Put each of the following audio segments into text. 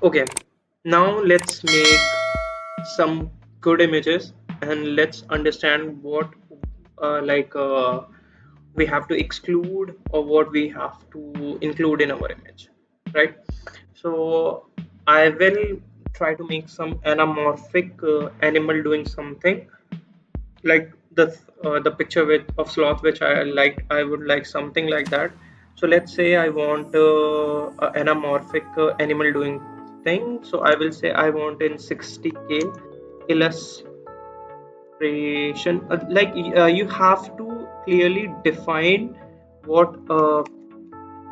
Okay, now let's make some good images and let's understand what we have to exclude or what we have to include in our image, right? So I will try to make some anamorphic animal doing something like the picture with of sloth which I liked. I would like something like that. So let's say I want an anamorphic animal doing thing. So I will say I want in 60k illustration. You have to clearly define what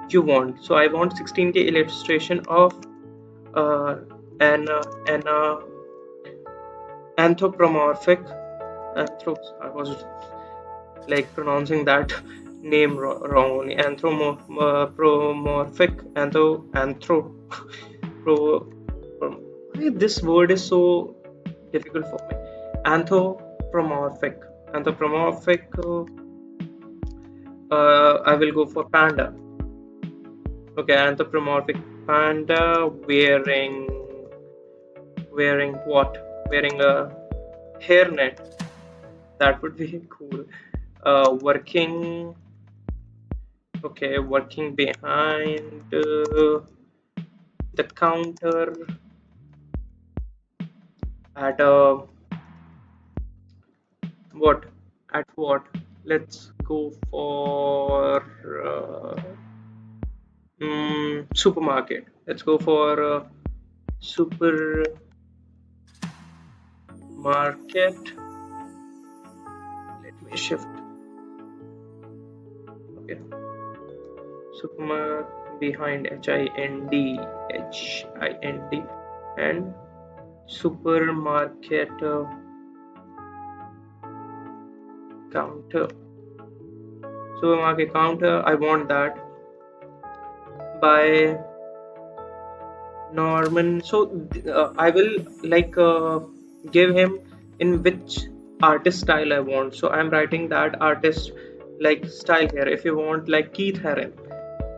you want. So I want 16k illustration of uh, an anthropomorphic I was like pronouncing that name wrong only. Anthropomorphic pro, why this word is so difficult for me. Anthropomorphic I will go for panda. Okay, anthropomorphic panda wearing what? Wearing a hairnet. That would be cool. Working, okay, working behind the counter at a what? At what? Let's go for supermarket. Let's go for supermarket. Let me shift. Okay, supermarket behind Hind and supermarket counter. Supermarket counter. I want that by Norman. So I will give him in which artist style I want. So I'm writing that artist like style here. If you want like Keith Haring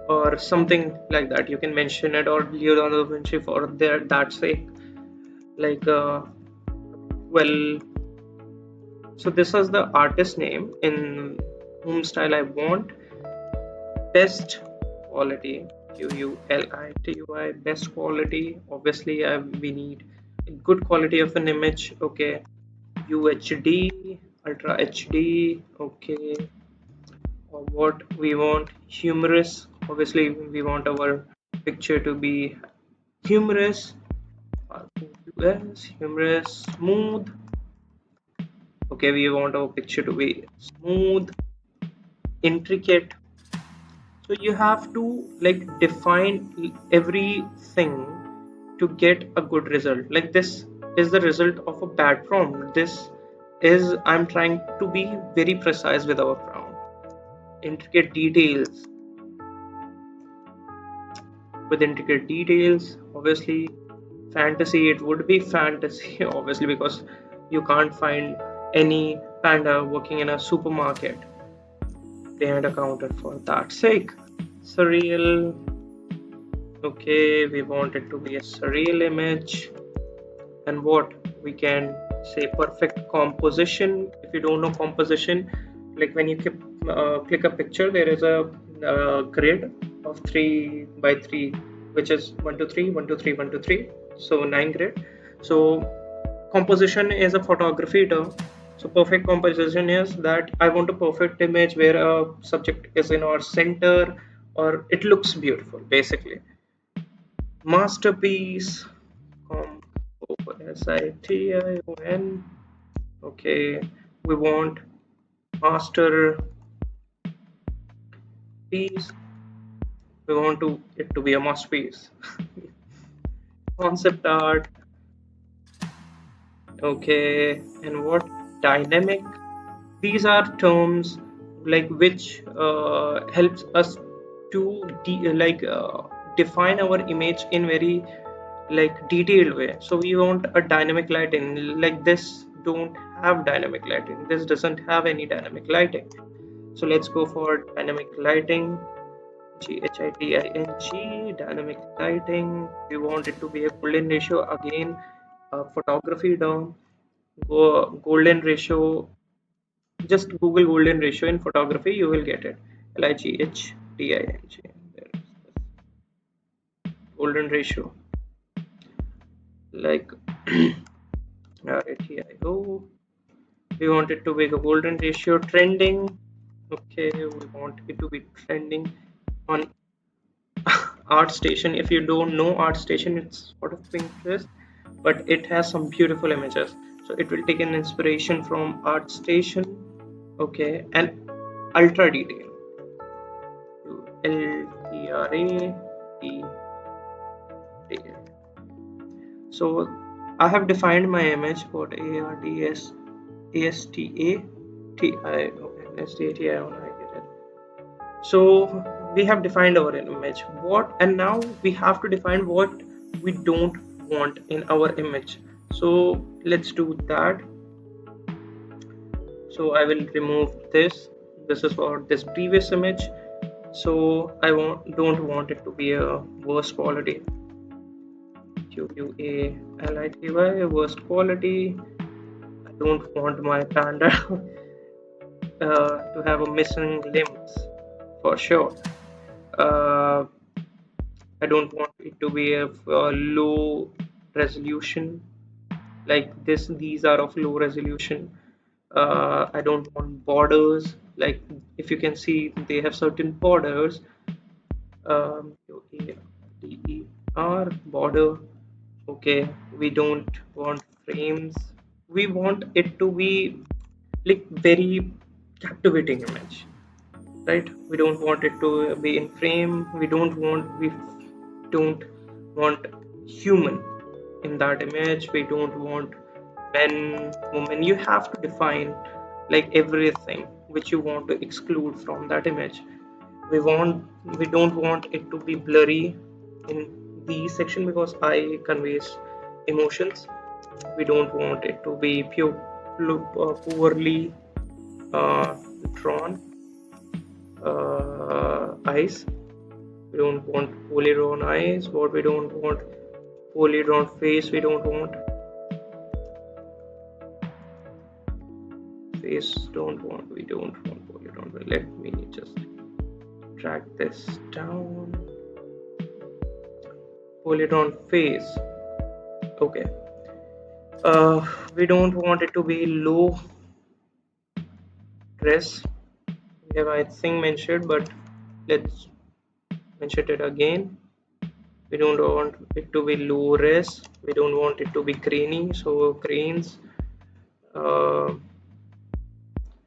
or something like that, you can mention it, or Leonardo da Vinci for their that sake. Like well, so this is the artist name in whom style I want. Best quality, QULITY, best quality. Obviously we need a good quality of an image. Okay, UHD, ultra HD. Okay, or what we want, humorous. Obviously we want our picture to be humorous. Humorous, smooth. Okay, we want our picture to be smooth, intricate. So you have to like define everything to get a good result. Like this is the result of a bad prompt. This is, I'm trying to be very precise with our prompt. Intricate details. With intricate details, obviously fantasy, it would be fantasy obviously, because you can't find any panda working in a supermarket behind a counter for that sake. Surreal. Okay, we want it to be a surreal image. And what we can say, perfect composition. If you don't know composition, like when you click a picture, there is a grid of 3 by 3, which is 1 2 3 1 2 3 1 2 3, so 9 grid. So composition is a photography term. So perfect composition is that I want a perfect image where a subject is in our center, or it looks beautiful basically. Masterpiece, SITION. Okay, we want masterpiece. We want it to be a masterpiece. Concept art. Okay, and what, dynamic? These are terms like which helps us to define our image in very like detailed way. So we want a dynamic lighting. Like this don't have dynamic lighting. This doesn't have any dynamic lighting. So let's go for dynamic lighting. GHITING, dynamic lighting. We want it to be a golden ratio again. Photography term, golden ratio. Just Google golden ratio in photography, you will get it. LIGHTING. There is this golden ratio. Like, alright, here I go. We want it to be a golden ratio trending. Okay, we want it to be trending on ArtStation. If you don't know ArtStation, it's sort of Pinterest, but it has some beautiful images. So it will take an inspiration from ArtStation. Okay, and ultra detail. LTRA detail. So I have defined my image for ARDSASTATI. Okay, STATI. I get it. So we have defined our image. What, and now we have to define what we don't want in our image. So let's do that. So I will remove this. This is for this previous image. So I don't want it to be a worst quality. QUALITY, worst quality. I don't want my panda to have a missing limbs for sure. Uh, I don't want it to be a low resolution like this. These are of low resolution. I don't want borders. Like if you can see, they have certain borders. UADER border. Okay, we don't want frames. We want it to be like very captivating image, right? We don't want it to be in frame. We don't want human in that image. We don't want men, women. You have to define like everything which you want to exclude from that image. We don't want it to be blurry in the section because I conveys emotions. We don't want it to be poorly drawn eyes. We don't want poorly drawn eyes. What we don't want, poorly drawn face. We don't want face. Don't want. We don't want poorly drawn. Let me just drag this down. Poorly drawn face. Okay. We don't want it to be low res. We have I think mentioned, but let's mention it again. We don't want it to be low res. We don't want it to be grainy. So grains. Uh,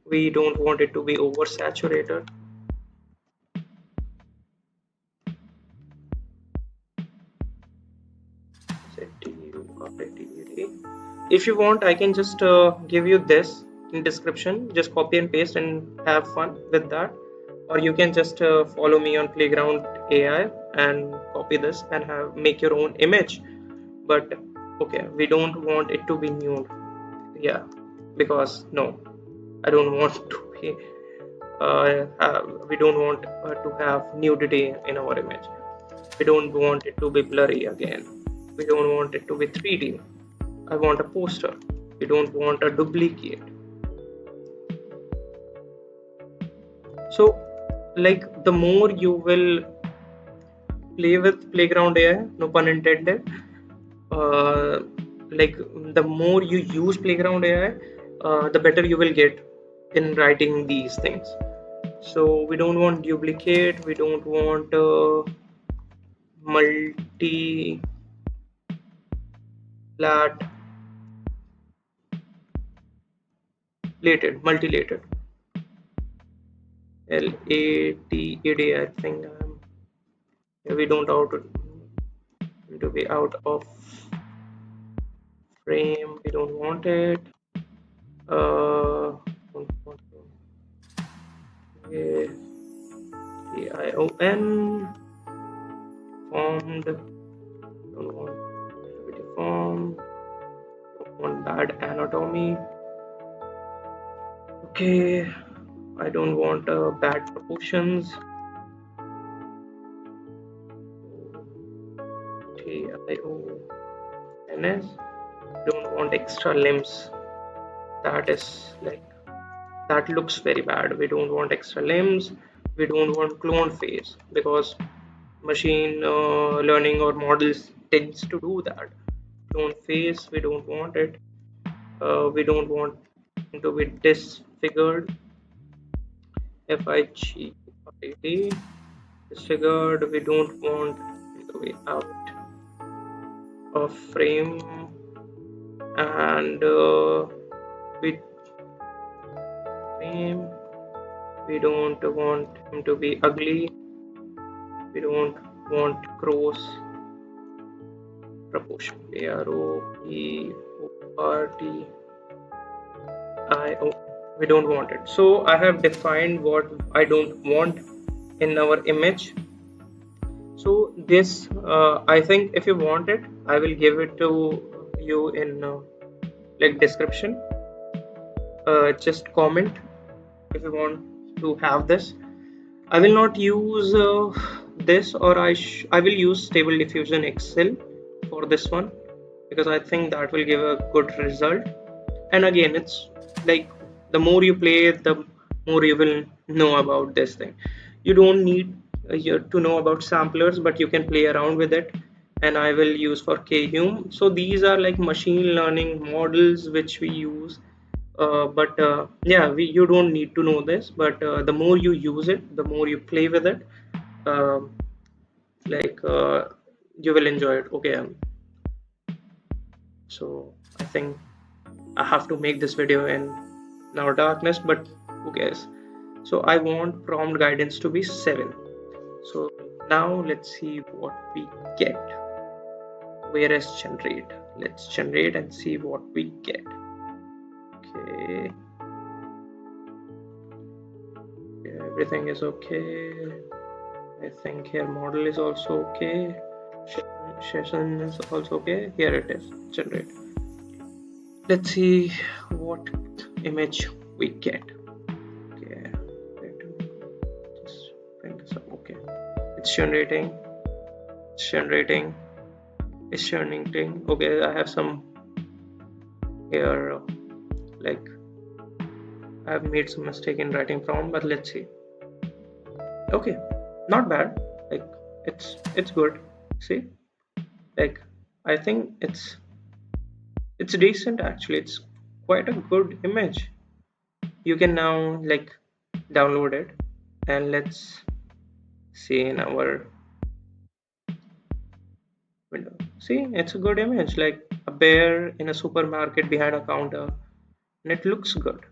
we don't want it to be oversaturated. If you want, I can just give you this in description. Just copy and paste and have fun with that. Or you can just follow me on Playground AI and copy this and have make your own image. But okay, we don't want it to be nude. Yeah, because no, I don't want to be. We don't want to have nudity in our image. We don't want it to be blurry again. We don't want it to be 3D. I want a poster. We don't want a duplicate. So like the more you will play with Playground AI, no pun intended, uh, like the more you use Playground AI, the better you will get in writing these things. So we don't want duplicate. We don't want multi multilated. LATED. I think we don't out to be out of frame. We don't want it. Don't want to. AION formed. Don't want it to be deformed. Don't want bad anatomy. Okay, I don't want bad proportions. KIONS. Don't want extra limbs. That is like, that looks very bad. We don't want extra limbs. We don't want clone face, because machine learning or models tends to do that. Clone face, we don't want it. We don't want him to be disfigured. FIGRAD, disfigured. We don't want him to be out of frame, and we frame. We don't want him to be ugly. We don't want gross proportion. AROPORTIO. We don't want it. So I have defined what I don't want in our image. So this, I think if you want it, I will give it to you in like description. Just comment if you want to have this. I will not use this, or I will use Stable Diffusion XL for this one, because I think that will give a good result. And again, it's like, the more you play, the more you will know about this thing. You don't need to know about samplers, but you can play around with it. And I will use for KHume. So these are like machine learning models which we use, but yeah, you don't need to know this, but the more you use it, the more you play with it, um, like you will enjoy it. Okay, so I think I have to make this video in now darkness, but who cares? So I want prompt guidance to be 7. So now let's see what we get. Where is generate? Let's generate and see what we get. Okay, everything is okay. I think here model is also okay. Session is also okay. Here it is, generate. Let's see what image we get. Okay, just bring this up. Okay, it's generating. It's generating. It's generating. Okay, I have some here. Like, I have made some mistake in writing prompt, but let's see. Okay, not bad. Like, it's good. See, like, I think it's decent actually. It's quite a good image. You can now like download it, and let's see in our window. See, it's a good image, like a bear in a supermarket behind a counter, and it looks good.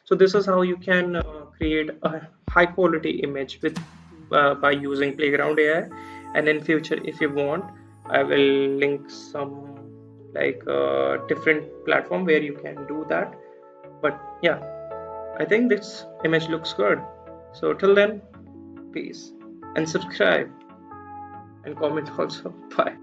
So this is how you can create a high quality image with by using Playground AI. And in future, if you want, I will link some like different platform where you can do that. But yeah, I think this image looks good. So till then, peace, and subscribe and comment also. Bye.